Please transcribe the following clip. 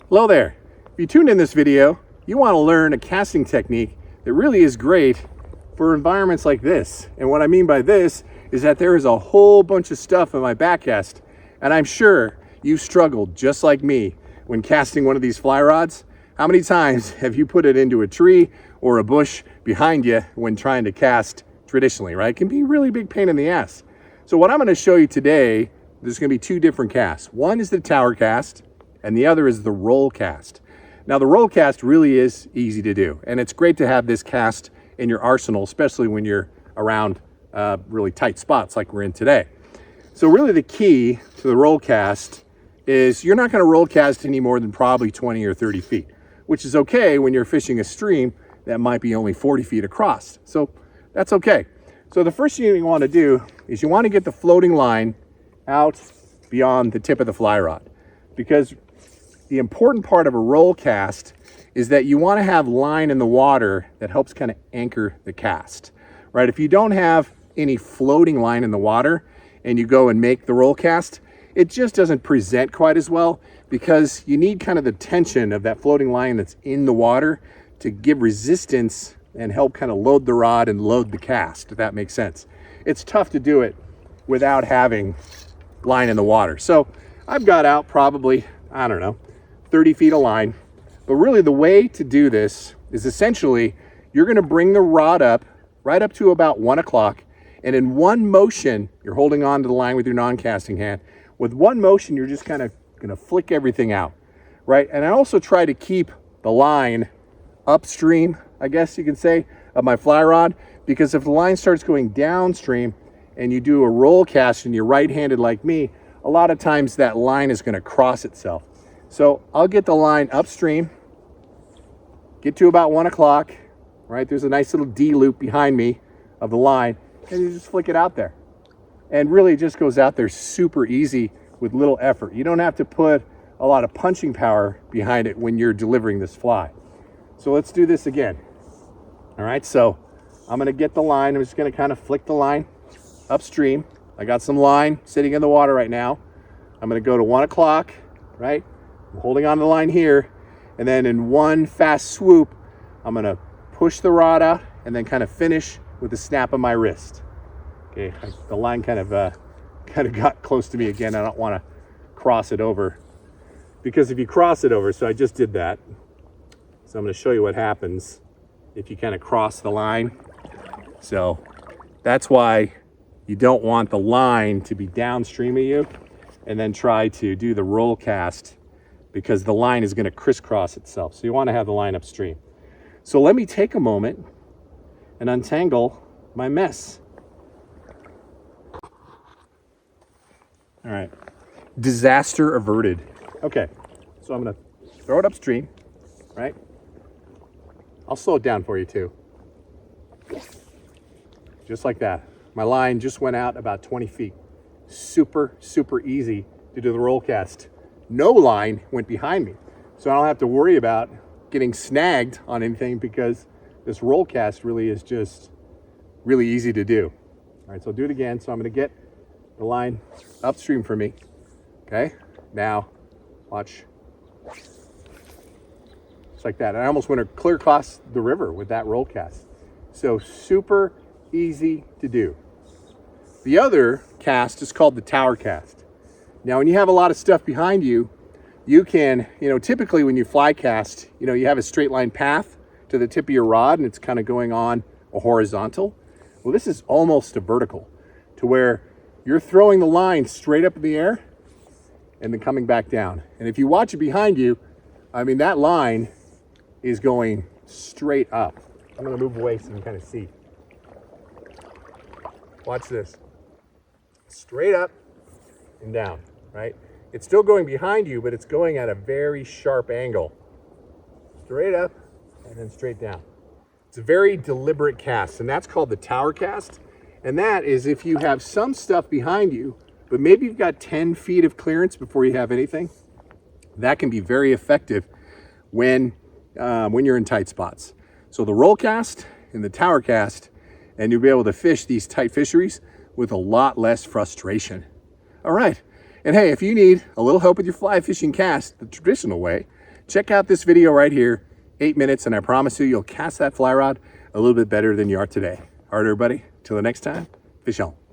Hello there. If you tuned in this video, you want to learn a casting technique that really is great for environments like this. And what I mean by this is that there is a whole bunch of stuff in my backcast, and I'm sure you struggled just like me when casting one of these fly rods. How many times have you put it into a tree or a bush behind you when trying to cast traditionally, right? It can be a really big pain in the ass. So what I'm going to show you today, there's going to be two different casts. One is the tower cast, and the other is the roll cast. Now the roll cast really is easy to do, and it's great to have this cast in your arsenal, especially when you're around really tight spots like we're in today. So really the key to the roll cast is you're not going to roll cast any more than probably 20 or 30 feet, which is okay when you're fishing a stream that might be only 40 feet across. So that's okay. So the first thing you want to do is you want to get the floating line out beyond the tip of the fly rod, because the important part of a roll cast is that you want to have line in the water that helps kind of anchor the cast, right? If you don't have any floating line in the water and you go and make the roll cast, it just doesn't present quite as well, because you need kind of the tension of that floating line that's in the water to give resistance and help kind of load the rod and load the cast, if that makes sense. It's tough to do it without having line in the water. So I've got out probably, I don't know, 30 feet of line. But really the way to do this is essentially you're going to bring the rod up right up to about 1 o'clock, and in one motion you're holding on to the line with your non-casting hand. With one motion you're just kind of going to flick everything out, right? And I also try to keep the line upstream, I guess you can say, of my fly rod, because if the line starts going downstream and you do a roll cast and you're right-handed like me, a lot of times that line is going to cross itself. So I'll get the line upstream, get to about 1 o'clock, right? There's a nice little D loop behind me of the line, and you just flick it out there. And really it just goes out there super easy with little effort. You don't have to put a lot of punching power behind it when you're delivering this fly. So let's do this again. All right, so I'm gonna get the line. I'm just gonna kind of flick the line upstream. I got some line sitting in the water right now. I'm gonna go to 1 o'clock, right? I'm holding on to the line here, and then in one fast swoop, I'm gonna push the rod out and then kind of finish with the snap of my wrist. Okay, the line kind of got close to me again. I don't want to cross it over, because if you cross it over, so I just did that. So I'm going to show you what happens if you kind of cross the line. So that's why you don't want the line to be downstream of you and then try to do the roll cast, because the line is going to crisscross itself. So you want to have the line upstream. So let me take a moment and untangle my mess. All right, disaster averted. Okay, so I'm gonna throw it upstream, right? I'll slow it down for you too. Just like that. My line just went out about 20 feet. Super, super easy to do the roll cast. No line went behind me, so I don't have to worry about getting snagged on anything, because this roll cast really is just really easy to do. All right, so I'll do it again. So I'm gonna get the line upstream for me. Okay, now watch. Just like that. I almost went clear across the river with that roll cast. So super easy to do. The other cast is called the tower cast. Now when you have a lot of stuff behind you, you can, typically when you fly cast, you have a straight line path to the tip of your rod, and it's kind of going on a horizontal. Well, this is almost a vertical, to where you're throwing the line straight up in the air and then coming back down. And if you watch it behind you, I mean, that line is going straight up. I'm gonna move away so you can kind of see. Watch this. Straight up and down, right? It's still going behind you, but it's going at a very sharp angle. Straight up and then straight down. It's a very deliberate cast, and that's called the tower cast. And that is if you have some stuff behind you, but maybe you've got 10 feet of clearance before you have anything. That can be very effective when you're in tight spots. So the roll cast and the tower cast, and you'll be able to fish these tight fisheries with a lot less frustration. All right, and hey, if you need a little help with your fly fishing cast the traditional way, check out this video right here, 8 minutes, and I promise you'll cast that fly rod a little bit better than you are today. All right, everybody, till the next time, fish on.